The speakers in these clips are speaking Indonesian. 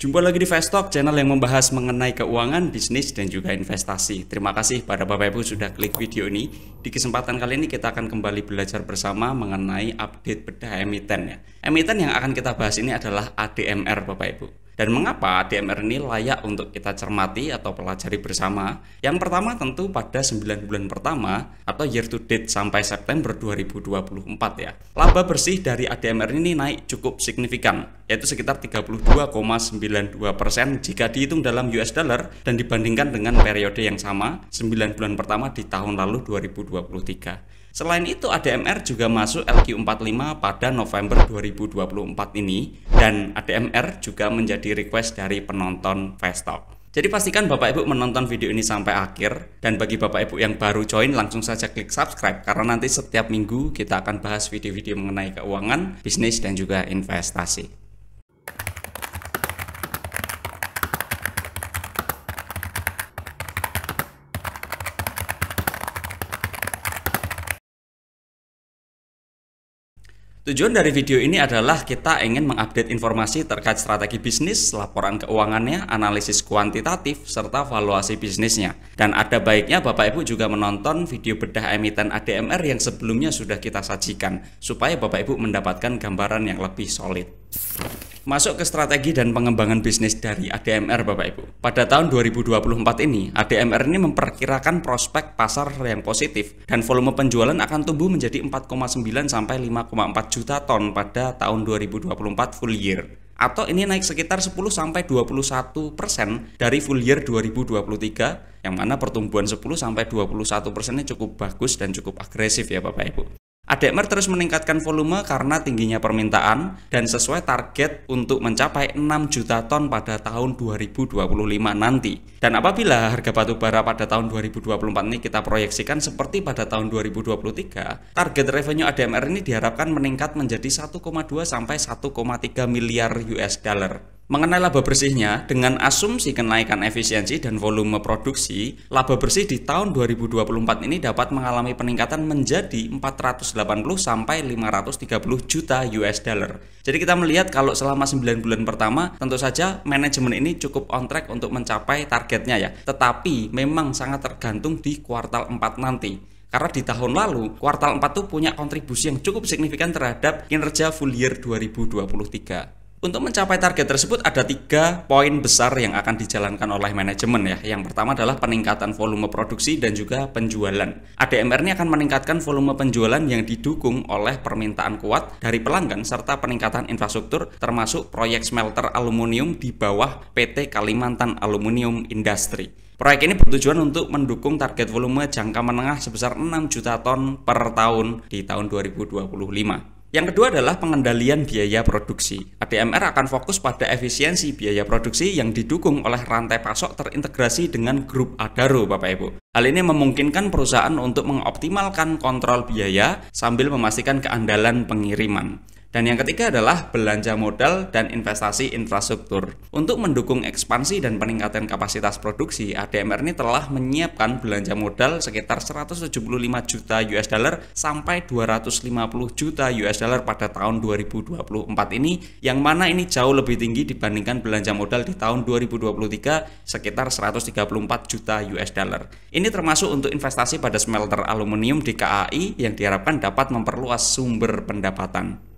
Jumpa lagi di Fast Talk, channel yang membahas mengenai keuangan, bisnis, dan juga investasi. Terima kasih pada Bapak Ibu sudah klik video ini. Di kesempatan kali ini kita akan kembali belajar bersama mengenai update bedah emiten ya. Emiten yang akan kita bahas ini adalah ADMR Bapak Ibu. Dan mengapa ADMR ini layak untuk kita cermati atau pelajari bersama? Yang pertama tentu pada 9 bulan pertama atau year to date sampai September 2024 ya. Laba bersih dari ADMR ini naik cukup signifikan, yaitu sekitar 32,92% jika dihitung dalam US dollar dan dibandingkan dengan periode yang sama 9 bulan pertama di tahun lalu 2023. Selain itu ADMR juga masuk LQ45 pada November 2024 ini, dan ADMR juga menjadi request dari penonton Fast Talk. Jadi pastikan Bapak Ibu menonton video ini sampai akhir, dan bagi Bapak Ibu yang baru join langsung saja klik subscribe karena nanti setiap minggu kita akan bahas video-video mengenai keuangan, bisnis, dan juga investasi. Tujuan dari video ini adalah kita ingin mengupdate informasi terkait strategi bisnis, laporan keuangannya, analisis kuantitatif, serta valuasi bisnisnya. Dan ada baiknya Bapak Ibu juga menonton video bedah emiten ADMR yang sebelumnya sudah kita sajikan, supaya Bapak Ibu mendapatkan gambaran yang lebih solid. Masuk ke strategi dan pengembangan bisnis dari ADMR Bapak Ibu. Pada tahun 2024 ini, ADMR ini memperkirakan prospek pasar yang positif dan volume penjualan akan tumbuh menjadi 4,9 sampai 5,4 juta ton pada tahun 2024 full year. Atau ini naik sekitar 10 sampai 21% dari full year 2023, yang mana pertumbuhan 10 sampai 21%-nya cukup bagus dan cukup agresif ya Bapak Ibu. ADMR terus meningkatkan volume karena tingginya permintaan dan sesuai target untuk mencapai 6 juta ton pada tahun 2025 nanti. Dan apabila harga batu bara pada tahun 2024 ini kita proyeksikan seperti pada tahun 2023, target revenue ADMR ini diharapkan meningkat menjadi 1,2 sampai 1,3 miliar US dollar. Mengenai laba bersihnya, dengan asumsi kenaikan efisiensi dan volume produksi, laba bersih di tahun 2024 ini dapat mengalami peningkatan menjadi 480 sampai 530 juta US dollar. Jadi kita melihat kalau selama 9 bulan pertama, tentu saja manajemen ini cukup on track untuk mencapai targetnya ya. Tetapi memang sangat tergantung di kuartal 4 nanti. Karena di tahun lalu, kuartal 4 tuh punya kontribusi yang cukup signifikan terhadap kinerja full year 2023. Untuk mencapai target tersebut ada 3 poin besar yang akan dijalankan oleh manajemen ya. Yang pertama adalah peningkatan volume produksi dan juga penjualan. ADMR ini akan meningkatkan volume penjualan yang didukung oleh permintaan kuat dari pelanggan serta peningkatan infrastruktur termasuk proyek smelter aluminium di bawah PT Kalimantan Aluminium Industry. Proyek ini bertujuan untuk mendukung target volume jangka menengah sebesar 6 juta ton per tahun di tahun 2025. Yang kedua adalah pengendalian biaya produksi. ADMR akan fokus pada efisiensi biaya produksi yang didukung oleh rantai pasok terintegrasi dengan grup Adaro Bapak Ibu. Hal ini memungkinkan perusahaan untuk mengoptimalkan kontrol biaya sambil memastikan keandalan pengiriman. Dan yang ketiga adalah belanja modal dan investasi infrastruktur. Untuk mendukung ekspansi dan peningkatan kapasitas produksi, ADMR ini telah menyiapkan belanja modal sekitar 175 juta US dollar sampai 250 juta US dollar pada tahun 2024 ini, yang mana ini jauh lebih tinggi dibandingkan belanja modal di tahun 2023 sekitar 134 juta US dollar. Ini termasuk untuk investasi pada smelter aluminium di KAI yang diharapkan dapat memperluas sumber pendapatan.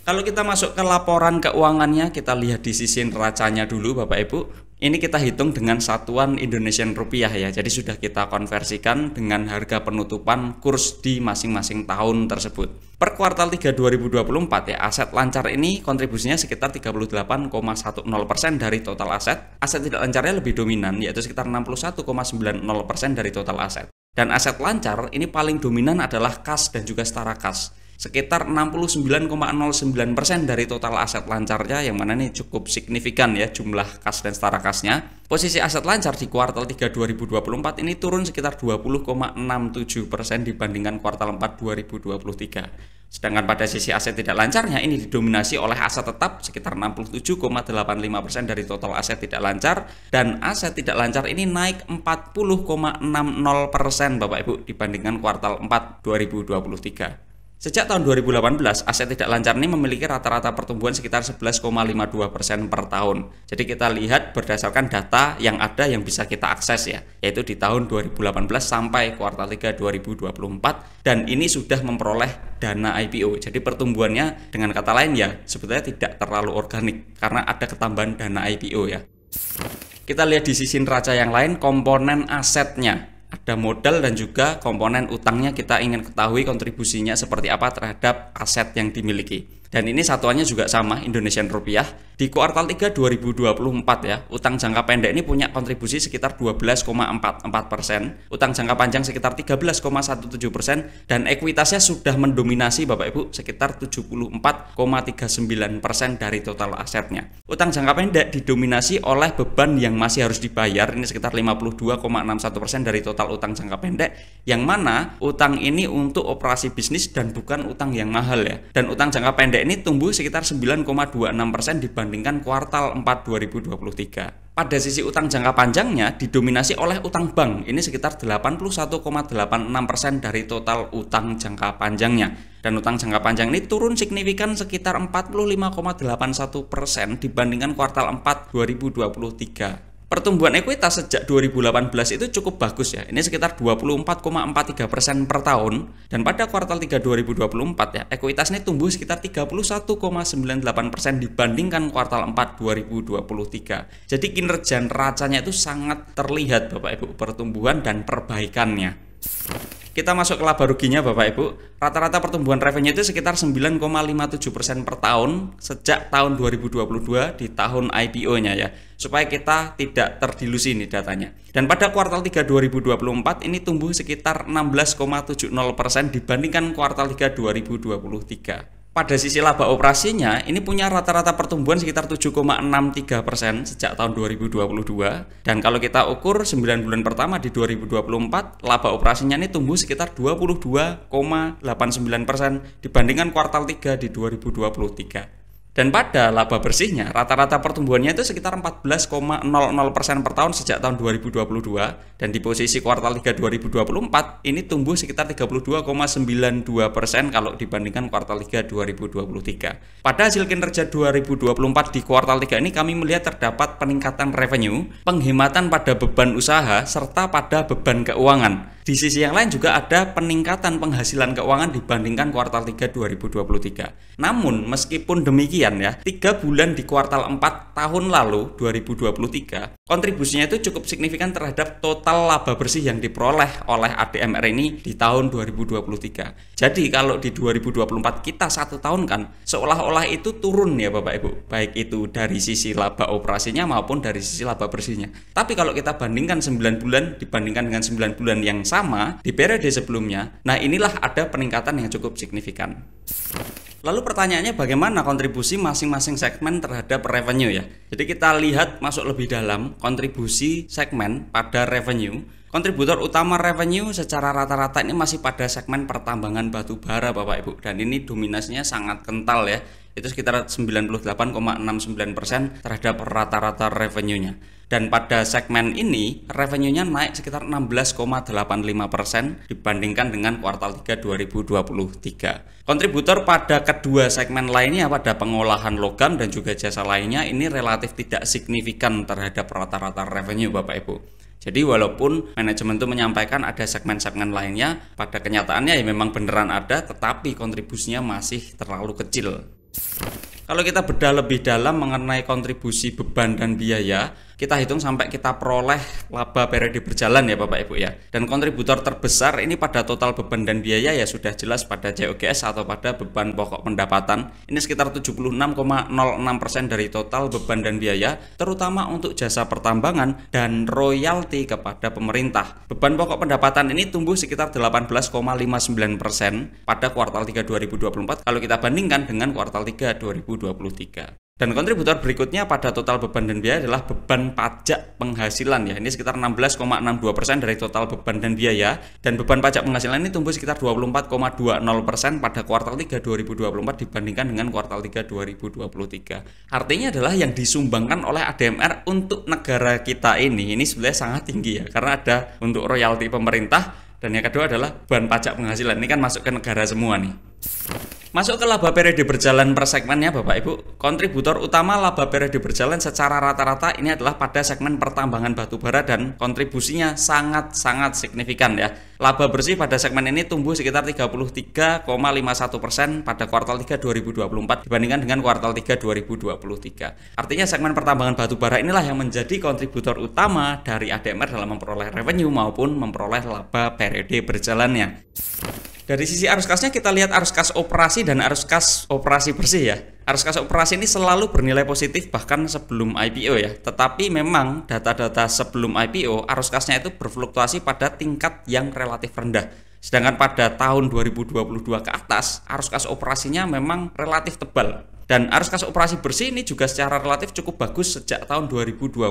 Kalau kita masuk ke laporan keuangannya, kita lihat di sisi neracanya dulu Bapak Ibu. Ini kita hitung dengan satuan Indonesian rupiah ya. Jadi sudah kita konversikan dengan harga penutupan kurs di masing-masing tahun tersebut. Per kuartal 3 2024 ya, aset lancar ini kontribusinya sekitar 38,10% dari total aset. Aset tidak lancarnya lebih dominan, yaitu sekitar 61,90% dari total aset. Dan aset lancar ini paling dominan adalah kas dan juga setara kas. Sekitar 69,09% dari total aset lancarnya, yang mana ini cukup signifikan ya jumlah kas dan setara kasnya. Posisi aset lancar di kuartal 3 2024 ini turun sekitar 20,67% dibandingkan kuartal 4 2023. Sedangkan pada sisi aset tidak lancarnya ini didominasi oleh aset tetap sekitar 67,85% dari total aset tidak lancar, dan aset tidak lancar ini naik 40,60% Bapak Ibu dibandingkan kuartal 4 2023. Sejak tahun 2018, aset tidak lancar ini memiliki rata-rata pertumbuhan sekitar 11,52% per tahun. Jadi kita lihat berdasarkan data yang ada yang bisa kita akses ya, yaitu di tahun 2018 sampai kuartal 3 2024, dan ini sudah memperoleh dana IPO. Jadi pertumbuhannya dengan kata lain ya sebetulnya tidak terlalu organik karena ada ketambahan dana IPO ya. Kita lihat di sisi neraca yang lain, komponen asetnya. Ada modal dan juga komponen utangnya, kita ingin ketahui kontribusinya seperti apa terhadap aset yang dimiliki. Dan ini satuannya juga sama, Indonesian rupiah. Di kuartal 3 2024 ya, utang jangka pendek ini punya kontribusi sekitar 12,44%, utang jangka panjang sekitar 13,17%, dan ekuitasnya sudah mendominasi Bapak Ibu sekitar 74,39% dari total asetnya. Utang jangka pendek didominasi oleh beban yang masih harus dibayar, ini sekitar 52,61% dari total utang jangka pendek, yang mana utang ini untuk operasi bisnis dan bukan utang yang mahal ya. Dan utang jangka pendek ini tumbuh sekitar 9,26% dibandingkan kuartal 4 2023. Pada sisi utang jangka panjangnya didominasi oleh utang bank, ini sekitar 81,86% dari total utang jangka panjangnya. Dan utang jangka panjang ini turun signifikan sekitar 45,81% dibandingkan kuartal 4 2023. Pertumbuhan ekuitas sejak 2018 itu cukup bagus ya, ini sekitar 24,43% per tahun, dan pada kuartal 3 2024 ya, ekuitas ini tumbuh sekitar 31,98% dibandingkan kuartal 4 2023. Jadi kinerja neracanya itu sangat terlihat Bapak Ibu, pertumbuhan dan perbaikannya. Kita masuk ke laba ruginya Bapak Ibu. Rata-rata pertumbuhan revenue itu sekitar 9,57% per tahun sejak tahun 2022 di tahun IPO-nya ya. Supaya kita tidak terdilusi nih datanya. Dan pada kuartal 3 2024 ini tumbuh sekitar 16,70% dibandingkan kuartal 3 2023. Pada sisi laba operasinya, ini punya rata-rata pertumbuhan sekitar 7,63% sejak tahun 2022. Dan kalau kita ukur 9 bulan pertama di 2024, laba operasinya ini tumbuh sekitar 22,89% dibandingkan kuartal 3 di 2023. Dan pada laba bersihnya, rata-rata pertumbuhannya itu sekitar 14,00% per tahun sejak tahun 2022. Dan di posisi kuartal 3 2024, ini tumbuh sekitar 32,92% kalau dibandingkan kuartal 3 2023. Pada hasil kinerja 2024 di kuartal 3 ini kami melihat terdapat peningkatan revenue, penghematan pada beban usaha, serta pada beban keuangan. Di sisi yang lain juga ada peningkatan penghasilan keuangan dibandingkan kuartal 3 2023. Namun meskipun demikian ya, 3 bulan di kuartal 4 tahun lalu 2023, kontribusinya itu cukup signifikan terhadap total laba bersih yang diperoleh oleh ADMR ini di tahun 2023. Jadi kalau di 2024 kita 1 tahun kan seolah-olah itu turun ya Bapak Ibu, baik itu dari sisi laba operasinya maupun dari sisi laba bersihnya. Tapi kalau kita bandingkan 9 bulan dibandingkan dengan 9 bulan yang sama di periode sebelumnya, nah inilah ada peningkatan yang cukup signifikan. Lalu pertanyaannya bagaimana kontribusi masing-masing segmen terhadap revenue ya. Jadi kita lihat masuk lebih dalam kontribusi segmen pada revenue. Kontributor utama revenue secara rata-rata ini masih pada segmen pertambangan batu bara Bapak Ibu, dan ini dominasinya sangat kental ya. Itu sekitar 98,69% terhadap rata-rata revenue-nya. Dan pada segmen ini revenue-nya naik sekitar 16,85% dibandingkan dengan kuartal 3 2023. Kontributor pada kedua segmen lainnya pada pengolahan logam dan juga jasa lainnya ini relatif tidak signifikan terhadap rata-rata revenue Bapak Ibu. Jadi walaupun manajemen itu menyampaikan ada segmen-segmen lainnya, pada kenyataannya ya memang beneran ada, tetapi kontribusinya masih terlalu kecil. Kalau kita bedah lebih dalam mengenai kontribusi beban dan biaya, kita hitung sampai kita peroleh laba periode berjalan ya Bapak Ibu ya. Dan kontributor terbesar ini pada total beban dan biaya ya sudah jelas pada COGS atau pada beban pokok pendapatan. Ini sekitar 76,06% dari total beban dan biaya, terutama untuk jasa pertambangan dan royalti kepada pemerintah. Beban pokok pendapatan ini tumbuh sekitar 18,59% pada kuartal 3 2024 kalau kita bandingkan dengan kuartal 3 2023. Dan kontributor berikutnya pada total beban dan biaya adalah beban pajak penghasilan ya. Ini sekitar 16,62% dari total beban dan biaya, dan beban pajak penghasilan ini tumbuh sekitar 24,20% pada kuartal 3 2024 dibandingkan dengan kuartal 3 2023. Artinya adalah yang disumbangkan oleh ADMR untuk negara kita ini sebenarnya sangat tinggi ya, karena ada untuk royalti pemerintah Dan yang kedua adalah beban pajak penghasilan. Ini kan masuk ke negara semua nih. Masuk ke laba periode berjalan per segmennya Bapak Ibu. Kontributor utama laba periode berjalan secara rata-rata ini adalah pada segmen pertambangan batubara dan kontribusinya sangat-sangat signifikan ya. Laba bersih pada segmen ini tumbuh sekitar 33,51% pada kuartal 3 2024 dibandingkan dengan kuartal 3 2023. Artinya segmen pertambangan batubara inilah yang menjadi kontributor utama dari ADMR dalam memperoleh revenue maupun memperoleh laba periode berjalannya. Dari sisi arus kasnya kita lihat arus kas operasi dan arus kas operasi bersih ya. Arus kas operasi ini selalu bernilai positif bahkan sebelum IPO ya. Tetapi memang data-data sebelum IPO arus kasnya itu berfluktuasi pada tingkat yang relatif rendah. Sedangkan pada tahun 2022 ke atas arus kas operasinya memang relatif tebal. Dan arus kas operasi bersih ini juga secara relatif cukup bagus sejak tahun 2022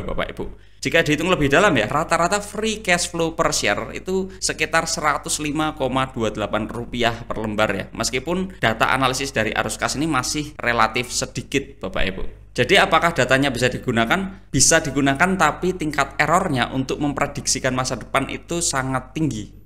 Bapak Ibu. Jika dihitung lebih dalam ya, rata-rata free cash flow per share itu sekitar Rp105,28 per lembar ya. Meskipun data analisis dari arus kas ini masih relatif sedikit Bapak Ibu. Jadi apakah datanya bisa digunakan? Bisa digunakan, tapi tingkat errornya untuk memprediksikan masa depan itu sangat tinggi.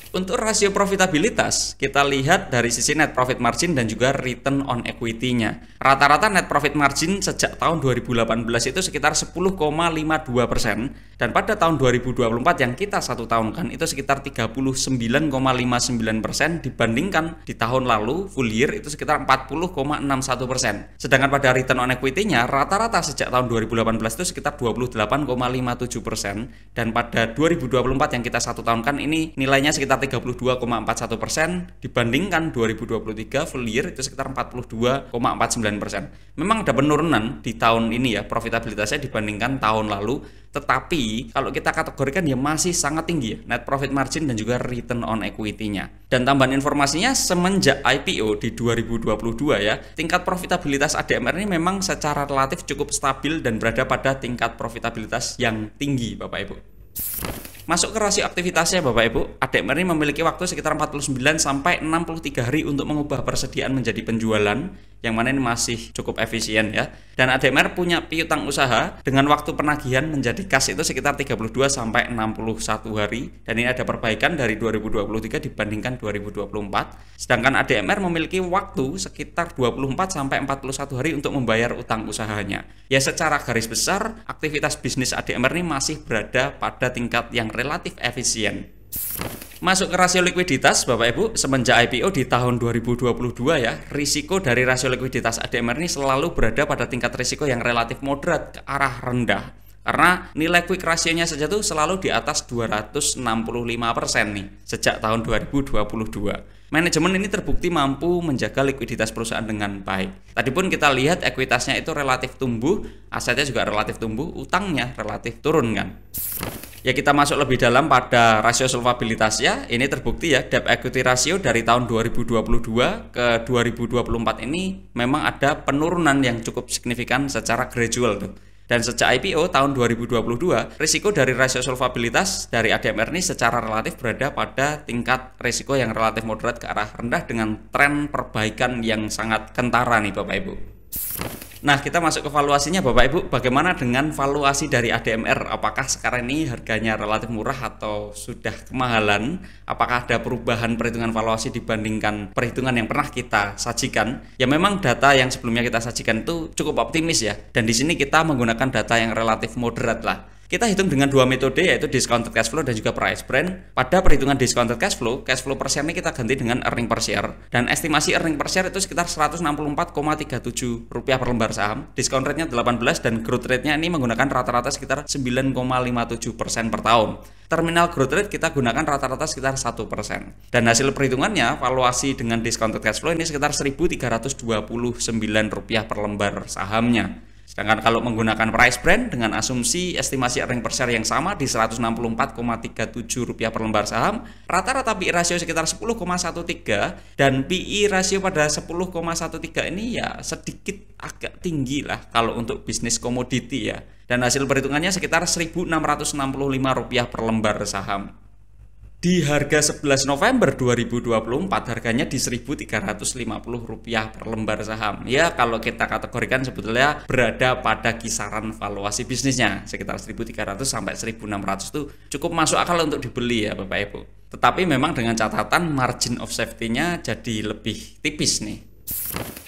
Untuk rasio profitabilitas, kita lihat dari sisi net profit margin dan juga return on equity-nya. Rata-rata net profit margin sejak tahun 2018 itu sekitar 10,52%, dan pada tahun 2024 yang kita satu tahun kan itu sekitar 39,59% dibandingkan di tahun lalu full year itu sekitar 40,61%. Sedangkan pada return on equity-nya rata-rata sejak tahun 2018 itu sekitar 28,57%, dan pada 2024 yang kita satu tahun kan ini nilainya sekitar 32,41% dibandingkan 2023 full year itu sekitar 42,49%. Memang ada penurunan di tahun ini ya profitabilitasnya dibandingkan tahun lalu, tetapi kalau kita kategorikan ya masih sangat tinggi ya net profit margin dan juga return on equity-nya. Dan tambahan informasinya semenjak IPO di 2022 ya, tingkat profitabilitas ADMR ini memang secara relatif cukup stabil dan berada pada tingkat profitabilitas yang tinggi Bapak Ibu. Masuk ke rasio aktivitasnya Bapak Ibu, ADMR ini memiliki waktu sekitar 49 sampai 63 hari untuk mengubah persediaan menjadi penjualan, yang mana ini masih cukup efisien ya. Dan ADMR punya piutang usaha dengan waktu penagihan menjadi kas itu sekitar 32 sampai 61 hari, dan ini ada perbaikan dari 2023 dibandingkan 2024. Sedangkan ADMR memiliki waktu sekitar 24 sampai 41 hari untuk membayar utang usahanya. Ya secara garis besar aktivitas bisnis ADMR ini masih berada pada tingkat yang relatif efisien. Masuk ke rasio likuiditas Bapak Ibu, semenjak IPO di tahun 2022 ya, risiko dari rasio likuiditas ADMR ini selalu berada pada tingkat risiko yang relatif moderat ke arah rendah. Karena nilai quick ratio-nya saja tuh selalu di atas 265% nih sejak tahun 2022. Manajemen ini terbukti mampu menjaga likuiditas perusahaan dengan baik. Tadi pun kita lihat ekuitasnya itu relatif tumbuh, asetnya juga relatif tumbuh, utangnya relatif turun kan. Ya kita masuk lebih dalam pada rasio solvabilitas ya. Ini terbukti ya debt equity ratio dari tahun 2022 ke 2024 ini memang ada penurunan yang cukup signifikan secara gradual tuh. Dan sejak IPO tahun 2022, risiko dari rasio solvabilitas dari ADMR ini secara relatif berada pada tingkat risiko yang relatif moderat ke arah rendah dengan tren perbaikan yang sangat kentara nih Bapak Ibu. Nah, kita masuk ke valuasinya Bapak Ibu. Bagaimana dengan valuasi dari ADMR? Apakah sekarang ini harganya relatif murah atau sudah kemahalan? Apakah ada perubahan perhitungan valuasi dibandingkan perhitungan yang pernah kita sajikan? Ya memang data yang sebelumnya kita sajikan itu cukup optimis ya. Dan di sini kita menggunakan data yang relatif moderat lah. Kita hitung dengan dua metode yaitu discounted cash flow dan juga price brand. Pada perhitungan discounted cash flow per share ini kita ganti dengan earning per share. Dan estimasi earning per share itu sekitar Rp164,37 per lembar saham. Discount rate-nya 18 dan growth rate-nya ini menggunakan rata-rata sekitar 9,57% per tahun. Terminal growth rate kita gunakan rata-rata sekitar 1%. Dan hasil perhitungannya valuasi dengan discounted cash flow ini sekitar Rp1.329 per lembar sahamnya. Sedangkan kalau menggunakan price brand dengan asumsi estimasi earning per share yang sama di Rp164,37 per lembar saham, rata-rata PE rasio sekitar 10,13 dan PE rasio pada 10,13 ini ya sedikit agak tinggi lah kalau untuk bisnis komoditi ya. Dan hasil perhitungannya sekitar Rp1.665 per lembar saham. Di harga 11 November 2024 harganya di Rp1.350 per lembar saham. Ya, kalau kita kategorikan sebetulnya berada pada kisaran valuasi bisnisnya sekitar 1.300 sampai 1.600 itu cukup masuk akal untuk dibeli ya Bapak Ibu. Tetapi memang dengan catatan margin of safety-nya jadi lebih tipis nih.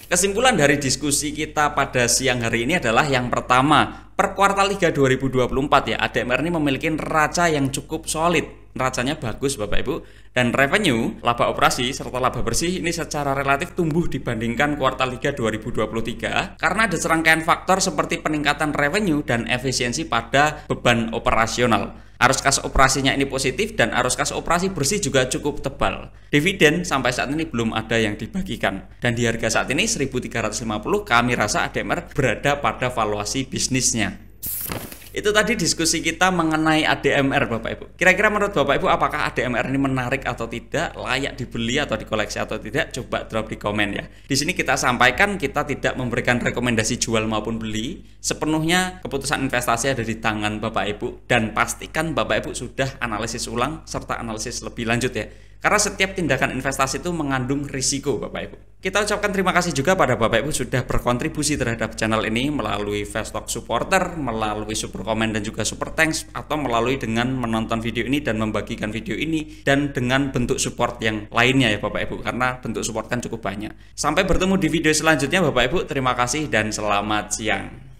Kesimpulan dari diskusi kita pada siang hari ini adalah yang pertama, per kuartal 3 2024 ya, ADMR ini memiliki neraca yang cukup solid. Neracanya bagus Bapak Ibu, dan revenue, laba operasi serta laba bersih ini secara relatif tumbuh dibandingkan kuartal 3 2023 karena ada serangkaian faktor seperti peningkatan revenue dan efisiensi pada beban operasional. Arus kas operasinya ini positif dan arus kas operasi bersih juga cukup tebal. Dividen sampai saat ini belum ada yang dibagikan. Dan di harga saat ini 1.350 kami rasa ADMR berada pada valuasi bisnisnya. Itu tadi diskusi kita mengenai ADMR Bapak Ibu. Kira-kira menurut Bapak Ibu apakah ADMR ini menarik atau tidak, layak dibeli atau dikoleksi atau tidak? Coba drop di komen ya. Di sini kita sampaikan kita tidak memberikan rekomendasi jual maupun beli. Sepenuhnya keputusan investasi ada di tangan Bapak Ibu, dan pastikan Bapak Ibu sudah analisis ulang serta analisis lebih lanjut ya. Karena setiap tindakan investasi itu mengandung risiko Bapak Ibu. Kita ucapkan terima kasih juga pada Bapak Ibu sudah berkontribusi terhadap channel ini melalui Vestok Supporter, melalui Super Komen dan juga Super Thanks, atau melalui dengan menonton video ini dan membagikan video ini, dan dengan bentuk support yang lainnya ya Bapak Ibu, karena bentuk support kan cukup banyak. Sampai bertemu di video selanjutnya Bapak Ibu, terima kasih dan selamat siang.